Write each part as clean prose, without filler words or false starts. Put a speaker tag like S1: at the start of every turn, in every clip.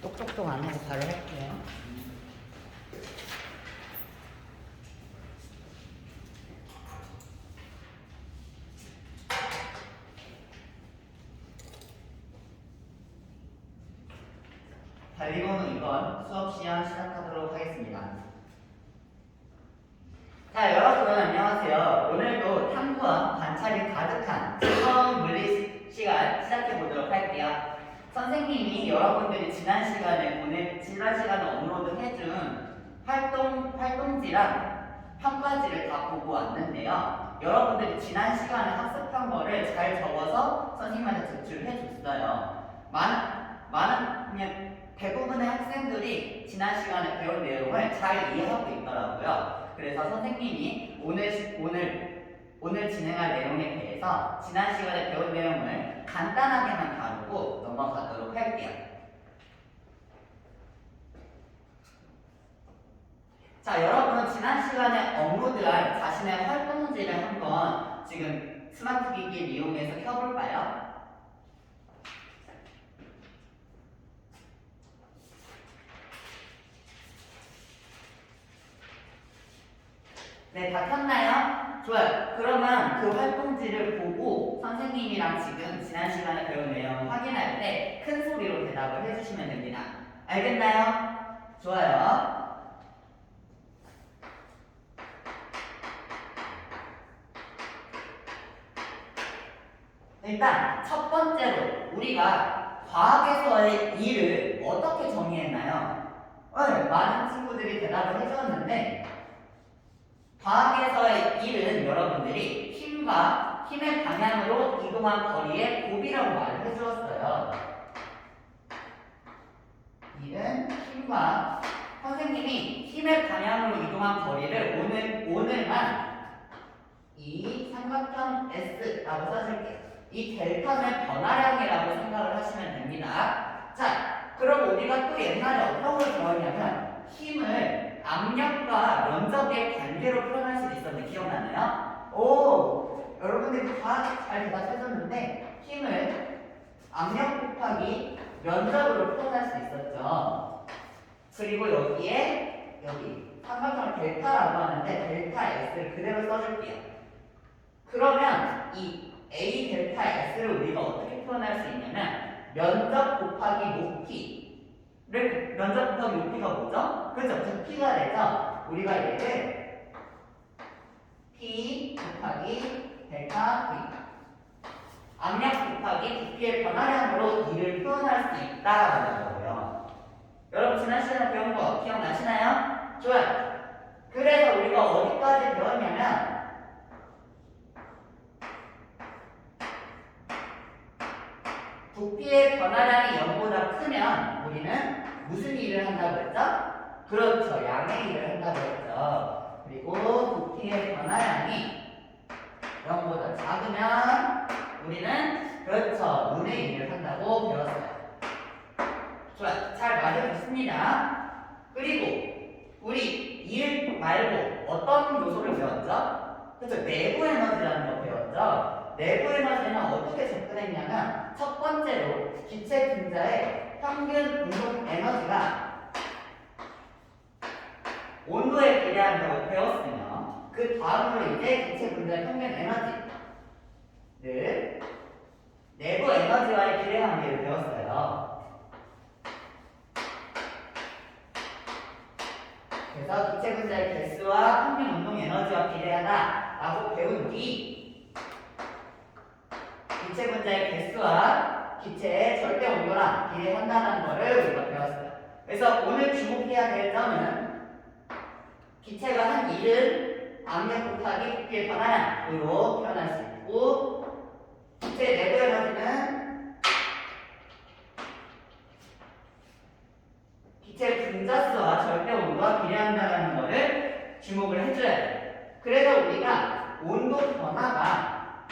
S1: 똑똑똑 안 하고 바로 할게요. 달리번호 2번 수업 시간 시작하도록 하겠습니다. 자, 여러분 안녕하세요. 오늘도 탐구와 관찰이 가득한 처음 물리 시간 시작해 보도록 할게요. 선생님이 여러분들이 지난 시간에 업로드해준 활동지랑 평가지를 다 보고 왔는데요. 여러분들이 지난 시간에 학습한 거를 잘 적어서 선생님한테 제출해 줬어요. 많은 대부분의 학생들이 지난 시간에 배운 내용을 잘 이해하고 있더라고요. 그래서 선생님이 오늘 진행할 내용에 대해서 지난 시간에 배운 내용을 간단하게만 다루고 넘어가도록 할게요. 자, 여러분 지난 시간에 업로드한 자신의 활동지를 한번 지금 스마트 기기를 이용해서 켜볼까요? 네, 다 켰나요? 좋아요. 그러면 그 활동지를 보고 선생님이랑 지금 지난 시간에 배운 내용 확인할 때 큰 소리로 대답을 해주시면 됩니다. 알겠나요? 좋아요. 일단 첫 번째로 우리가 과학에서의 일을 어떻게 정의했나요? 많은 친구들이 대답을 해주었는데 과학에서의 일은 여러분들이 힘의 방향으로 이동한 거리의 곱이라고 말을 해주었어요. 일은 선생님이 힘의 방향으로 이동한 거리를 오늘만 이 삼각형 S라고 써줄게요. 이 델타는 변화량이라고 생각을 하시면 됩니다. 자, 그럼 우리가 또 옛날에 어떤 걸 배웠냐면 힘을 압력과 면적의 관계로 표현할 수도 있었는데 기억나나요? 오! 여러분들이 다 잘 대답해줬는데 힘을 압력 곱하기 면적으로 표현할 수 있었죠. 그리고 여기 삼각형을 델타라고 하는데 델타 S를 그대로 써줄게요. 그러면 이 A 델타 S를 우리가 어떻게 표현할 수 있냐면 면적 곱하기 높이가 뭐죠? 그렇죠. 부피가 되죠. 우리가 얘를 P 곱하기 델타 V 압력 곱하기 부피의 변화량으로 이를 표현할 수 있다라는 거고요. 여러분 지난 시간에 배운 거 기억나시나요? 좋아요. 그래서 우리가 어디까지 배웠냐면 부피의 변화량이 0보다 크면 우리는 무슨 일을 한다고 했죠? 그렇죠. 양의 일을 한다고 했죠. 그리고 부피의 변화량이 0보다 작으면 우리는 그렇죠. 운의 일을 한다고 배웠어요. 좋아요. 잘 맞아줬습니다. 그리고 우리 일 말고 어떤 요소를 배웠죠? 그렇죠. 내부 에너지라는 거 배웠죠. 내부 에너지는 어떻게 접근했냐면 첫 번째로 기체 분자의 평균 운동 에너지가 온도에 비례한다고 배웠으며 그 다음으로 이제 기체 분자의 평균 에너지를 내부 에너지와의 비례 관계를 배웠어요. 그래서 기체 분자의 개수와 평균 운동 에너지와 비례하다라고 배운 뒤 기체 분자의 개수와 기체의 절대 온도랑 비례한다는 것을 우리가 배웠어요. 그래서 오늘 주목해야 될 점은 기체가 한 일은 압력 곱하기 부피의 변화량으로 표현할 수 있고 기체의 내부 에너지는 기체 분자수와 절대 온도와 비례한다는 것을 주목을 해줘야 돼요. 그래서 우리가 온도 변화가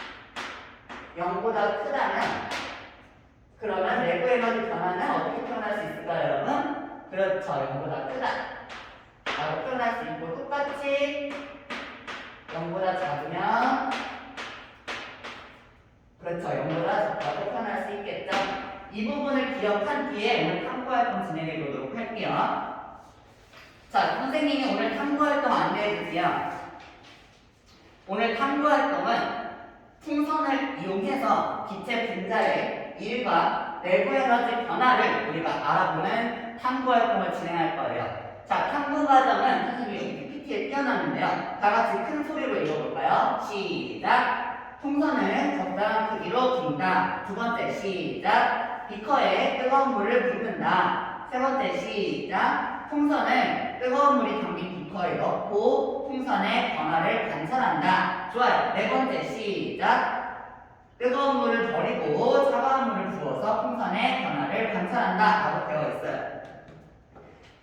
S1: 0보다 크다면 그러면 내부 에너지 변화는 어떻게 표현할 수 있을까요, 여러분? 그렇죠. 0보다 크다 라고 표현할 수 있고 똑같이 0보다 작으면 그렇죠. 0보다 작다고 표현할 수 있겠죠. 이 부분을 기억한 뒤에 오늘 탐구활동 진행해 보도록 할게요. 자, 선생님이 오늘 탐구활동 안내해 주세요. 오늘 탐구활동은 풍선을 이용해서 기체 분자의 일과 내부 에너지 변화를 우리가 알아보는 탐구활동을 진행할 거예요. 자, 탐구 과정은 선생님이 여기 PPT에 띄워놨는데요. 다 같이 큰 소리로 읽어볼까요? 시작! 풍선을 적당한 크기로 빈다. 두 번째 시작! 비커에 뜨거운 물을 붓는다. 세 번째 시작! 풍선을 뜨거운 물이 담긴 비커에 넣고 풍선의 변화를 관찰한다. 좋아요. 네 번째 시작! 뜨거운 물을 버리고 차가운 물을 부어서 풍선의 변화를 관찰한다. 라고 되어 있어요.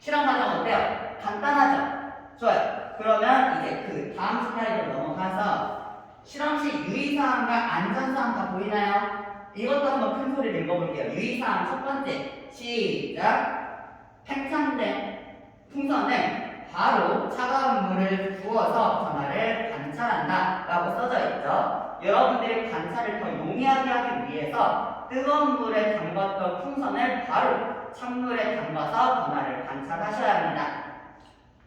S1: 실험 과정 어때요? 간단하죠? 좋아요. 그러면 이제 그 다음 슬라이드로 넘어가서 실험실 유의사항과 안전사항 다 보이나요? 이것도 한번 큰 소리로 읽어볼게요. 유의사항 첫 번째 시작! 팽창된 풍선을 바로 차가운 물을 부어서 변화를 관찰한다 라고 써져 있죠. 여러분들이 관찰을 더 용이하게 하기 위해서 뜨거운 물에 담갔던 풍선을 바로 찬물에 담가서 변화를 관찰하셔야 합니다.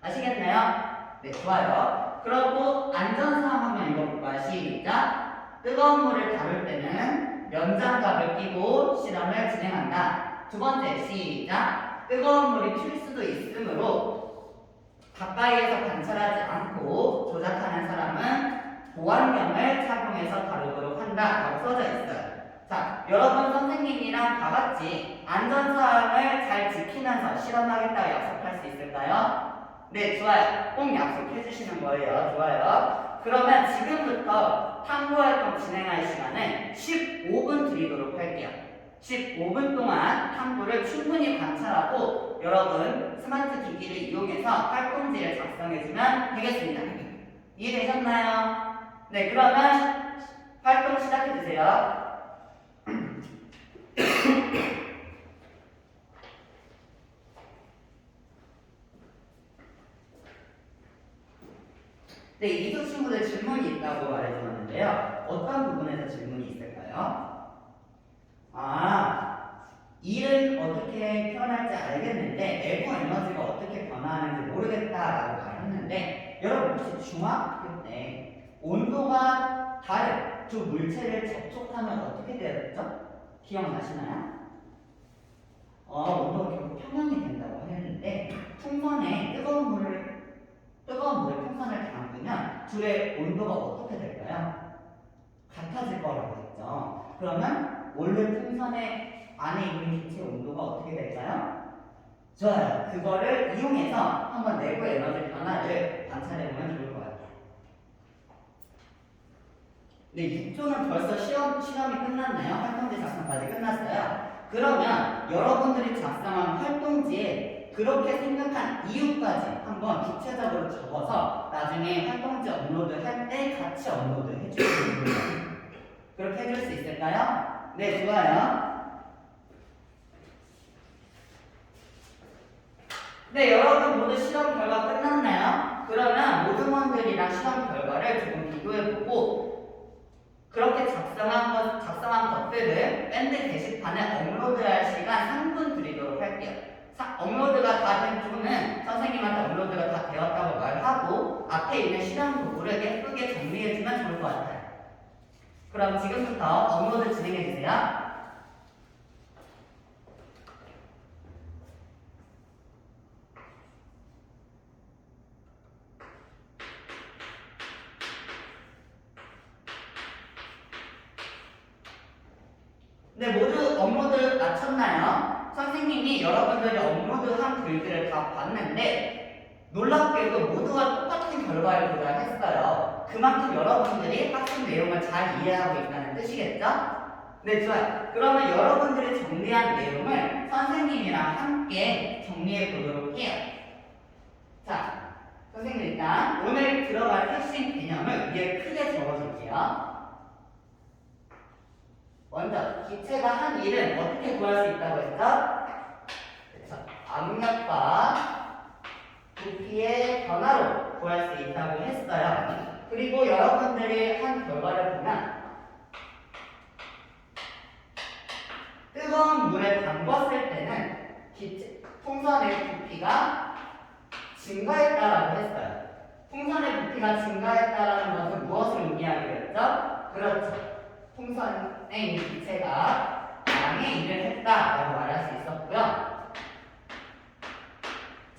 S1: 아시겠나요? 네, 좋아요. 그리고 안전사항 한번 읽어볼까요? 시작! 뜨거운 물을 다룰 때는 면장갑을 끼고 실험을 진행한다. 두 번째 시작! 뜨거운 물이 튈 수도 있으므로 가까이에서 관찰하지 않고 조작하는 사람은 보안경을 착용해서 다루도록 한다 라고 써져 있어요. 자, 여러분 선생님이랑 다 같이 안전사항을 잘 지키면서 실험하겠다고 약속할 수 있을까요? 네, 좋아요. 꼭 약속해 주시는 거예요. 좋아요. 그러면 지금부터 탐구활동 진행할 시간은 15분 드리도록 할게요. 15분 동안 탐구를 충분히 관찰하고 여러분 스마트 기기를 이용해서 활동지를 작성해주면 되겠습니다. 이해되셨나요? 네, 그러면 활동 시작해주세요. 네, 이두 친구들 질문이 있다고 말해주었는데요. 어떤 부분에서 질문이 있을까요? 일은 어떻게 표현할지 알겠는데 내부 에너지가 어떻게 변화하는지 모르겠다라고 말했는데 여러분 혹시 중학교 때 온도가 다른 두 물체를 접촉하면 어떻게 되었죠? 기억나시나요? 온도가 결국 평형이 된다고 했는데 풍선에 뜨거운 물에 풍선을 담그면 둘의 온도가 어떻게 될까요? 같아질 거라고 했죠. 그러면 원래 풍선의 안에 있는 기체 온도가 어떻게 될까요? 좋아요. 그거를 이용해서 한번 내부 에너지 변화를 관찰해보면 좋을 것 같아요. 네, 6조는 벌써 실험이 끝났나요? 활동지 작성까지 끝났어요. 그러면 여러분들이 작성한 활동지에 그렇게 생각한 이유까지 한번 구체적으로 적어서 나중에 활동지 업로드 할 때 같이 업로드 해주시면 됩니다. 그렇게 해줄 수 있을까요? 네, 좋아요. 네, 여러분 모두 시험 결과 끝났나요? 그러면 모든원들이랑 시험 결과를 조금 비교해보고 그렇게 작성한 것들을 밴드 게시판에 업로드할 시간 3분 드리도록 할게요. 업로드가 다 된 후는 선생님한테 업로드가 다 되었다고 말하고 앞에 있는 실험 도구를 예쁘게 정리해주면 좋을 것 같아요. 그럼 지금부터 업로드 진행해주세요. 네, 모두 업로드 마쳤나요? 선생님이 여러분들이 업로드한 글들을 다 봤는데 놀랍게도 모두가 똑같은 결과를 도달했어요. 그만큼 여러분들이 학습 내용을 잘 이해하고 있다는 뜻이겠죠? 네, 좋아요. 그러면 여러분들이 정리한 내용을 선생님이랑 함께 정리해 보도록 해요. 자, 선생님 일단 오늘 들어갈 핵심 개념을 위에 크게 적어줄게요. 먼저 기체가 한 일은 어떻게 구할 수 있다고 했죠? 그렇죠. 압력과 부피의 변화로 구할 수 있다고 했어요. 그리고 여러분들이 한 결과를 보면 뜨거운 물에 담궜을 때는 풍선의 부피가 증가했다라고 했어요. 풍선의 부피가 증가했다라는 것은 무엇을 의미하기로 했죠? 그렇죠. 풍선에 있는 기체가 양의 일을 했다라고 말할 수 있었고요.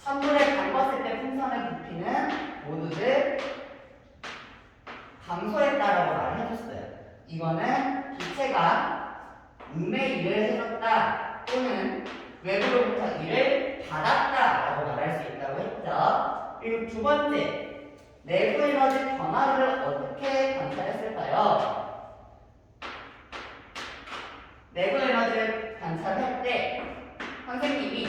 S1: 찬물에 담궜을 때 풍선의 부피는 모두들 감소했다라고 말을 해줬어요. 이거는 기체가 음의 일을 해줬다 또는 외부로부터 일을 받았다라고 말할 수 있다고 했죠. 그리고 두 번째, 내부 에너지 변화를 어떻게 관찰했을까요? 내부 에너지를 관찰할 때 선생님이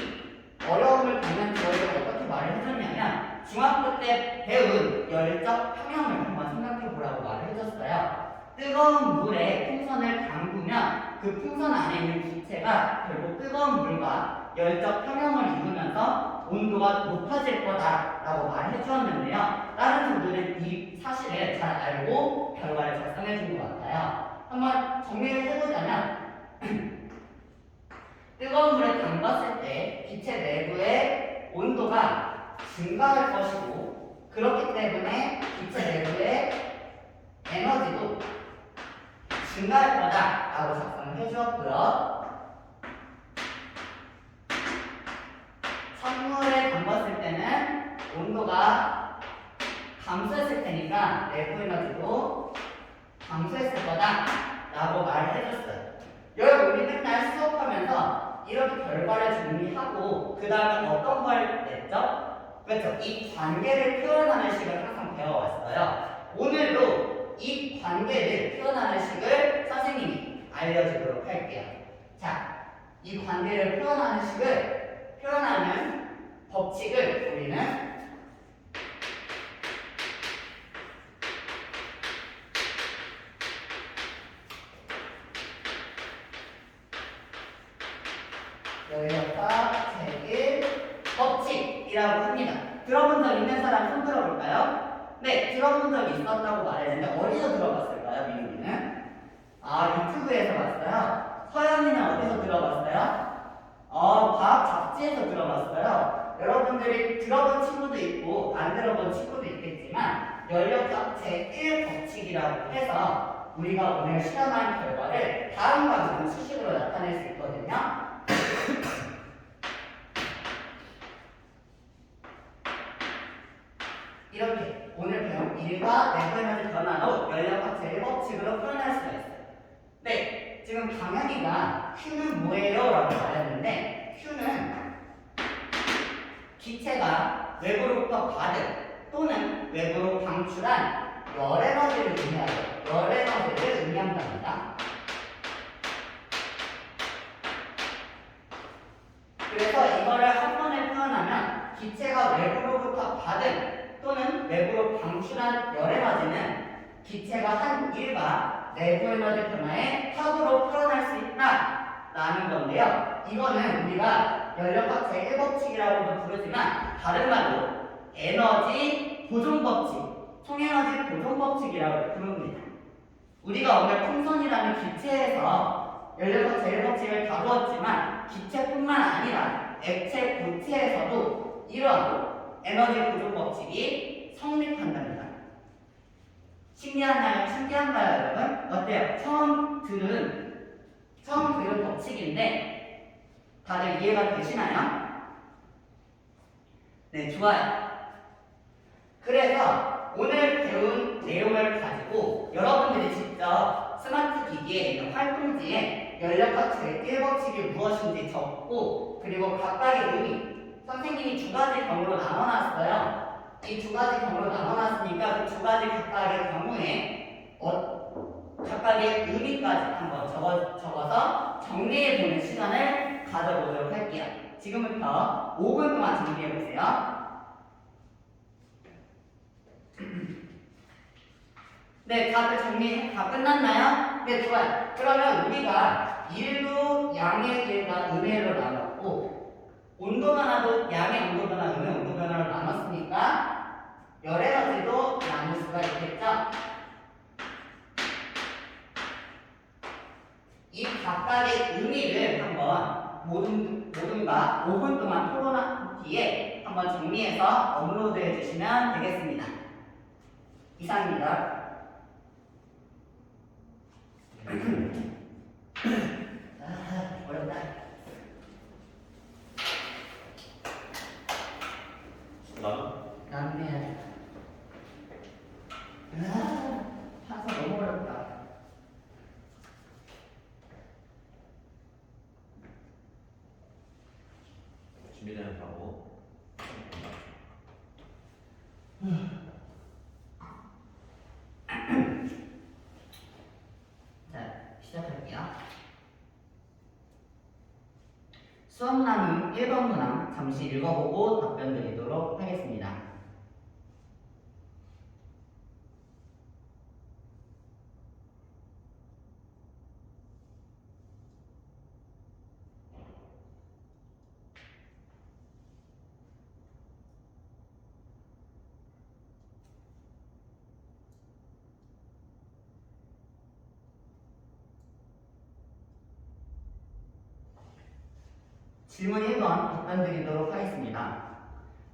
S1: 어려움을 겪는 저에게 어떻게 말을 해줬냐면 중학교 때 배운 열적 평형을 한번 생각해 보라고 말을 해줬어요. 뜨거운 물에 풍선을 담그면 그 풍선 안에 있는 기체가 결국 뜨거운 물과 열적 평형을 이루면서 온도가 높아질 거다라고 말을 해주었는데요. 다른 분들은 이 사실을 잘 알고 결과를 작성해 준 것 같아요. 한번 정리를 해보자면 뜨거운 물에 담갔을 때 기체 내부의 온도가 증가할 것이고 그렇기 때문에 기체 내부의 에너지도 증가할 거다라고 작성을 해주었고요. 찬물에 담갔을 때는 온도가 감소했을 테니까 내부 에너지도 감소했을 거다라고 말을 해줬어요. 여러분 우리 맨날 수업하면서 이렇게 결과를 정리하고 그 다음에 어떤 걸 냈죠? 그렇죠. 이 관계를 표현하는 식을 항상 배워왔어요. 오늘도 이 관계를 표현하는 식을 선생님이 알려주도록 할게요. 자, 이 관계를 표현하는 식을 표현하는 법칙을 우리는 열역학 제1 법칙이라고 합니다. 들어본 적 있는 사람 손 들어볼까요? 네, 들어본 적 있었다고 말했는데 어디서 들어봤을까요, 민우이는? 아, 유튜브에서 봤어요. 서연이는 어디서 들어봤어요? 과학 잡지에서 들어봤어요. 여러분들이 들어본 친구도 있고 안 들어본 친구도 있겠지만 열역학 제1 법칙이라고 해서 우리가 오늘 실험한 결과를 다음과 같은 수식으로 나타낼 수 있거든요. 이렇게 오늘 배운 일과 내부 에너지 변화로 열역학 제1법칙으로 표현할 수가 있어요. 네, 지금 강현이가 Q는 뭐예요? 라고 말했는데 Q는 기체가 외부로부터 받은 또는 외부로 방출한 열 에너지를 의미하죠. 열 에너지를 의미한답니다. 그래서 이거를 한 번에 표현하면 기체가 외부로부터 받은 또는 외부로 방출한 열 에너지는 기체가 한 일과 내부 에너지 변화의 합으로 표현할 수 있다라는 건데요. 이거는 우리가 열역학 제1법칙이라고도 부르지만 다른 말로 에너지 보존법칙, 총에너지 보존법칙이라고 부릅니다. 우리가 오늘 풍선이라는 기체에서 열역학 제1법칙을 다루었지만 기체뿐만 아니라 액체 고체에서도 이러한 에너지 보존 법칙이 성립한답니다. 신기한가요, 여러분? 어때요? 처음 들은 법칙인데 다들 이해가 되시나요? 네, 좋아요. 그래서 오늘 배운 내용을 가지고 여러분들이 직접 스마트 기기에 있는 활동지에 열역학 제1법칙이 무엇인지 적고 그리고 각각의 의미 선생님이 두 가지 경우로 나눠놨어요. 이 두 가지 경우로 나눠놨으니까 그 두 가지 각각의 경우에 각각의 의미까지 한번 적어서 정리해보는 시간을 가져보도록 할게요. 지금부터 5분 동안 정리해보세요. 네, 다들 정리 다 끝났나요? 네, 좋아요. 그러면 우리가 일도 양의 일과 음의 일로 나눴고 온도 변화도 양의 온도 변화, 음의 온도 변화로 나눴으니까 열 에너지도 나눌 수가 있겠죠? 이 각각의 의미를 한번 모든가 5분 동안 토론한 뒤에 한번 정리해서 업로드해 주시면 되겠습니다. 이상입니다. 어렵다. 나는 해야지. 항상 너무 어렵다.
S2: 준비되면 바로
S1: 자, 시작할게요. 수업 나눔 1번 문항 잠시 읽어보고 답변 드리도록 하겠습니다. 질문 1번 답변 드리도록 하겠습니다.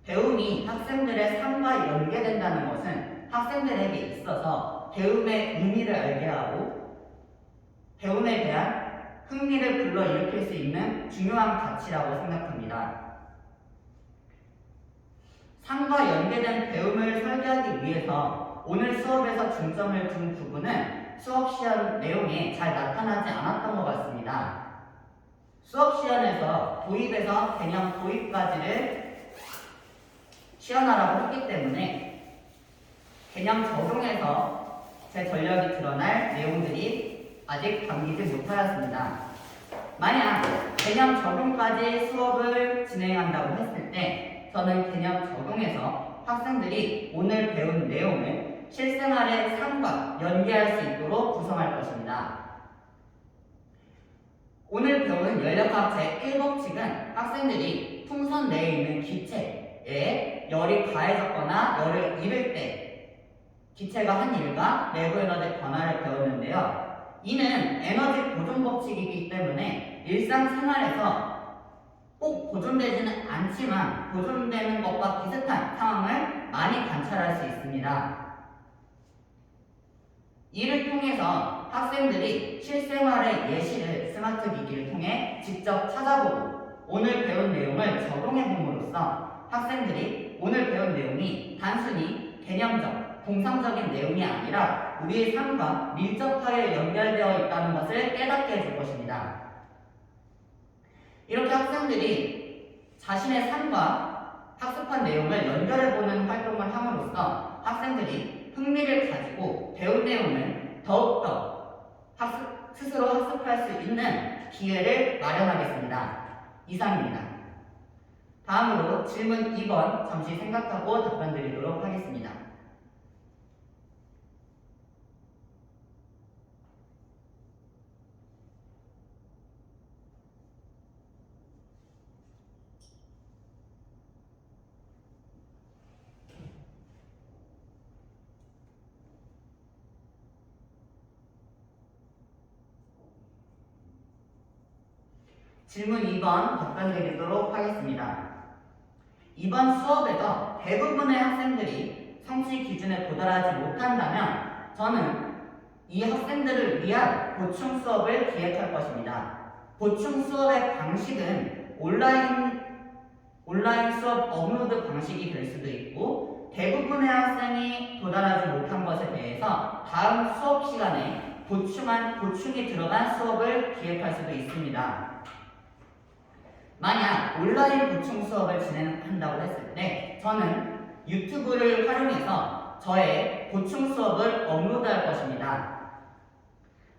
S1: 배움이 학생들의 삶과 연계된다는 것은 학생들에게 있어서 배움의 의미를 알게 하고 배움에 대한 흥미를 불러일으킬 수 있는 중요한 가치라고 생각합니다. 삶과 연계된 배움을 설계하기 위해서 오늘 수업에서 중점을 둔 부분은 수업 시연 내용에 잘 나타나지 않았던 것 같습니다. 수업 시연에서 도입에서 개념 도입까지를 시연하라고 했기 때문에 개념 적용에서 제 전력이 드러날 내용들이 아직 담기지 못하였습니다. 만약 개념 적용까지 수업을 진행한다고 했을 때 저는 개념 적용에서 학생들이 오늘 배운 내용을 실생활의 삶과 연계할 수 있도록 구성할 것입니다. 오늘 배운 연력학 제1법칙은 학생들이 풍선 내에 있는 기체에 열이 가해졌거나 열을 잃을 때 기체가 한 일과 내부 에너지 변화를 배웠는데요. 이는 에너지 보존 법칙이기 때문에 일상생활에서 꼭 보존되지는 않지만 보존되는 것과 비슷한 상황을 많이 관찰할 수 있습니다. 이를 통해서 학생들이 실생활의 예시를 스마트 기기를 통해 직접 찾아보고 오늘 배운 내용을 적용해 봄으로써 학생들이 오늘 배운 내용이 단순히 개념적, 공상적인 내용이 아니라 우리의 삶과 밀접하게 연결되어 있다는 것을 깨닫게 해줄 것입니다. 이렇게 학생들이 자신의 삶과 학습한 내용을 연결해보는 활동을 함으로써 학생들이 흥미를 가지고 배운 내용을 더욱더 스스로 학습할 수 있는 기회를 마련하겠습니다. 이상입니다. 다음으로 질문 2번 잠시 생각하고 답변 드리도록 하겠습니다. 질문 2번 답변 드리도록 하겠습니다. 이번 수업에서 대부분의 학생들이 성취 기준에 도달하지 못한다면 저는 이 학생들을 위한 보충 수업을 기획할 것입니다. 보충 수업의 방식은 온라인 수업 업로드 방식이 될 수도 있고 대부분의 학생이 도달하지 못한 것에 대해서 다음 수업 시간에 보충이 들어간 수업을 기획할 수도 있습니다. 만약 온라인 보충 수업을 진행한다고 했을 때 저는 유튜브를 활용해서 저의 보충 수업을 업로드할 것입니다.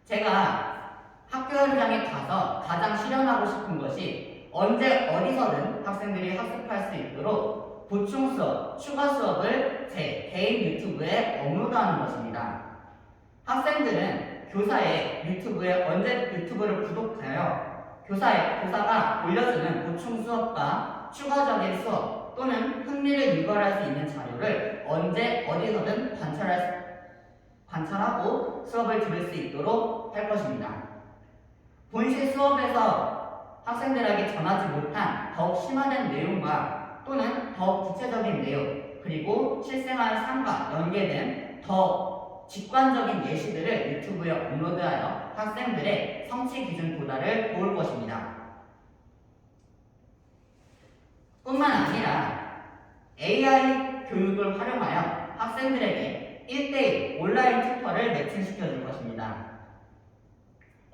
S1: 제가 학교 현장에 가서 가장 실현하고 싶은 것이 언제 어디서든 학생들이 학습할 수 있도록 보충 수업, 추가 수업을 제 개인 유튜브에 업로드하는 것입니다. 학생들은 교사의 유튜브에 언제 유튜브를 구독하여 교사가 올려주는 보충 수업과 추가적인 수업 또는 흥미를 유발할 수 있는 자료를 언제 어디서든 관찰하고 수업을 들을 수 있도록 할 것입니다. 본시 수업에서 학생들에게 전하지 못한 더욱 심화된 내용과 또는 더 구체적인 내용 그리고 실생활 삶과 연계된 더 직관적인 예시들을 유튜브에 업로드하여 학생들의 성취 기준 도달을 도울 것입니다. 뿐만 아니라 AI 교육을 활용하여 학생들에게 1대1 온라인 튜터를 매칭시켜 줄 것입니다.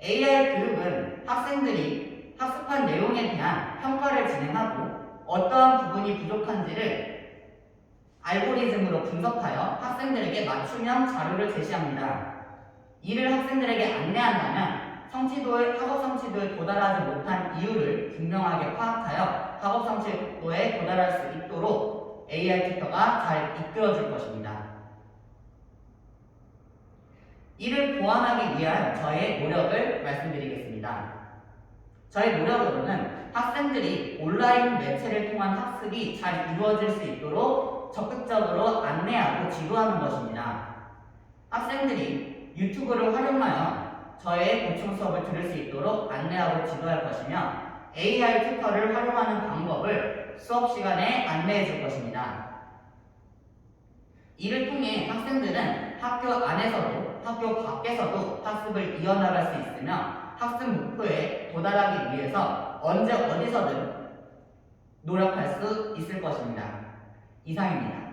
S1: AI 교육은 학생들이 학습한 내용에 대한 평가를 진행하고 어떠한 부분이 부족한지를 알고리즘으로 분석하여 학생들에게 맞춤형 자료를 제시합니다. 이를 학생들에게 안내한다면 학업 성취도에 도달하지 못한 이유를 분명하게 파악하여 학업 성취도에 도달할 수 있도록 AI 튜터가 잘 이끌어줄 것입니다. 이를 보완하기 위한 저의 노력을 말씀드리겠습니다. 저의 노력으로는 학생들이 온라인 매체를 통한 학습이 잘 이루어질 수 있도록 적극적으로 안내하고 지도하는 것입니다. 학생들이 유튜브를 활용하여 저의 보충 수업을 들을 수 있도록 안내하고 지도할 것이며 AI 튜터를 활용하는 방법을 수업 시간에 안내해 줄 것입니다. 이를 통해 학생들은 학교 안에서도 학교 밖에서도 학습을 이어나갈 수 있으며 학습 목표에 도달하기 위해서 언제 어디서든 노력할 수 있을 것입니다. 이상입니다.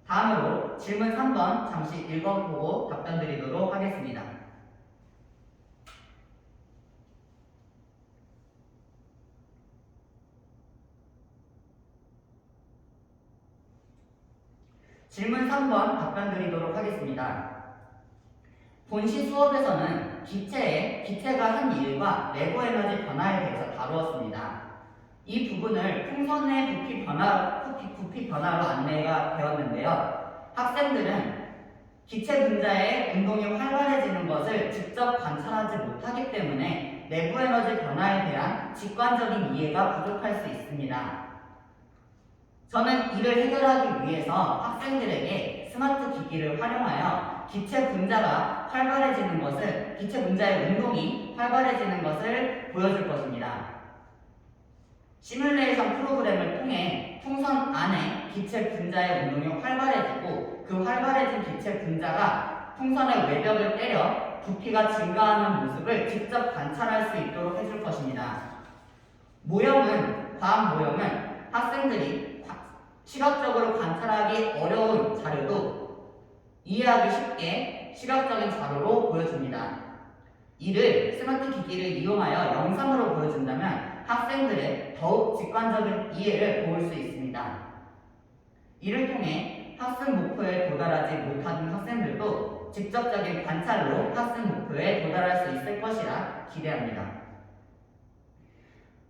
S1: 다음으로 질문 3번 잠시 읽어보고 답변 드리도록 하겠습니다. 질문 3번 답변 드리도록 하겠습니다. 본시 수업에서는 기체가 한 일과 내부 에너지 변화에 대해서 다루었습니다. 이 부분을 풍선의 부피 변화로 안내가 되었는데요. 학생들은 기체 분자의 운동이 활발해지는 것을 직접 관찰하지 못하기 때문에 내부 에너지 변화에 대한 직관적인 이해가 부족할 수 있습니다. 저는 이를 해결하기 위해서 학생들에게 스마트 기기를 활용하여 기체 분자의 운동이 활발해지는 것을 보여줄 것입니다. 시뮬레이션 프로그램을 통해 풍선 안에 기체 분자의 운동이 활발해지고 그 활발해진 기체 분자가 풍선의 외벽을 때려 부피가 증가하는 모습을 직접 관찰할 수 있도록 해줄 것입니다. 과학 모형은 학생들이 시각적으로 관찰하기 어려운 자료도 이해하기 쉽게 시각적인 자료로 보여줍니다. 이를 스마트 기기를 이용하여 영상으로 보여준다면 학생들의 더욱 직관적인 이해를 도울 수 있습니다. 이를 통해 학습 목표에 도달하지 못하는 학생들도 직접적인 관찰로 학습 목표에 도달할 수 있을 것이라 기대합니다.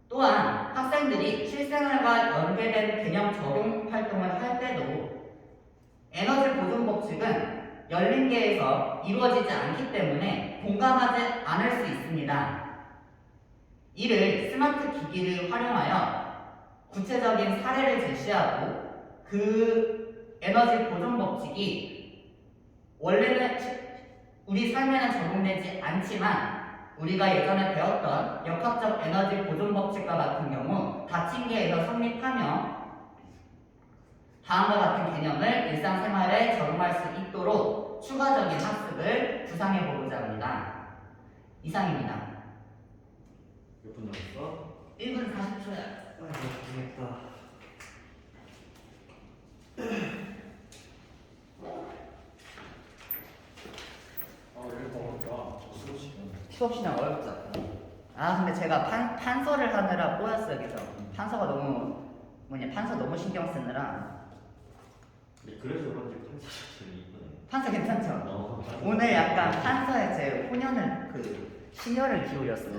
S1: 또한 학생들이 실생활과 연계된 개념 적용 활동을 할 때도 에너지 보존 법칙은 열린계에서 이루어지지 않기 때문에 공감하지 않을 수 있습니다. 이를 스마트 기기를 활용하여 구체적인 사례를 제시하고 그 에너지 보존 법칙이 원래는 우리 삶에는 적용되지 않지만 우리가 예전에 배웠던 역학적 에너지 보존 법칙과 같은 경우 다층계에서 성립하며 다음과 같은 개념을 일상생활에 적용할 수 있도록 추가적인 학습을 구상해 보고자 합니다. 이상입니다.
S2: 몇 분 남았어?
S1: 1분 40초야.
S2: 아이고 고생했다. 이거 어렵다.
S1: 수업 시간 어렵죠? 근데 제가 판서를 하느라 꼬였어요. 그래서 판서 너무 신경 쓰느라.
S2: 그래서 그런지 판사들이 이쁘네.
S1: 판서 괜찮죠? 오늘 약간 판서에 제 혼연을 심혈을 기울였어요.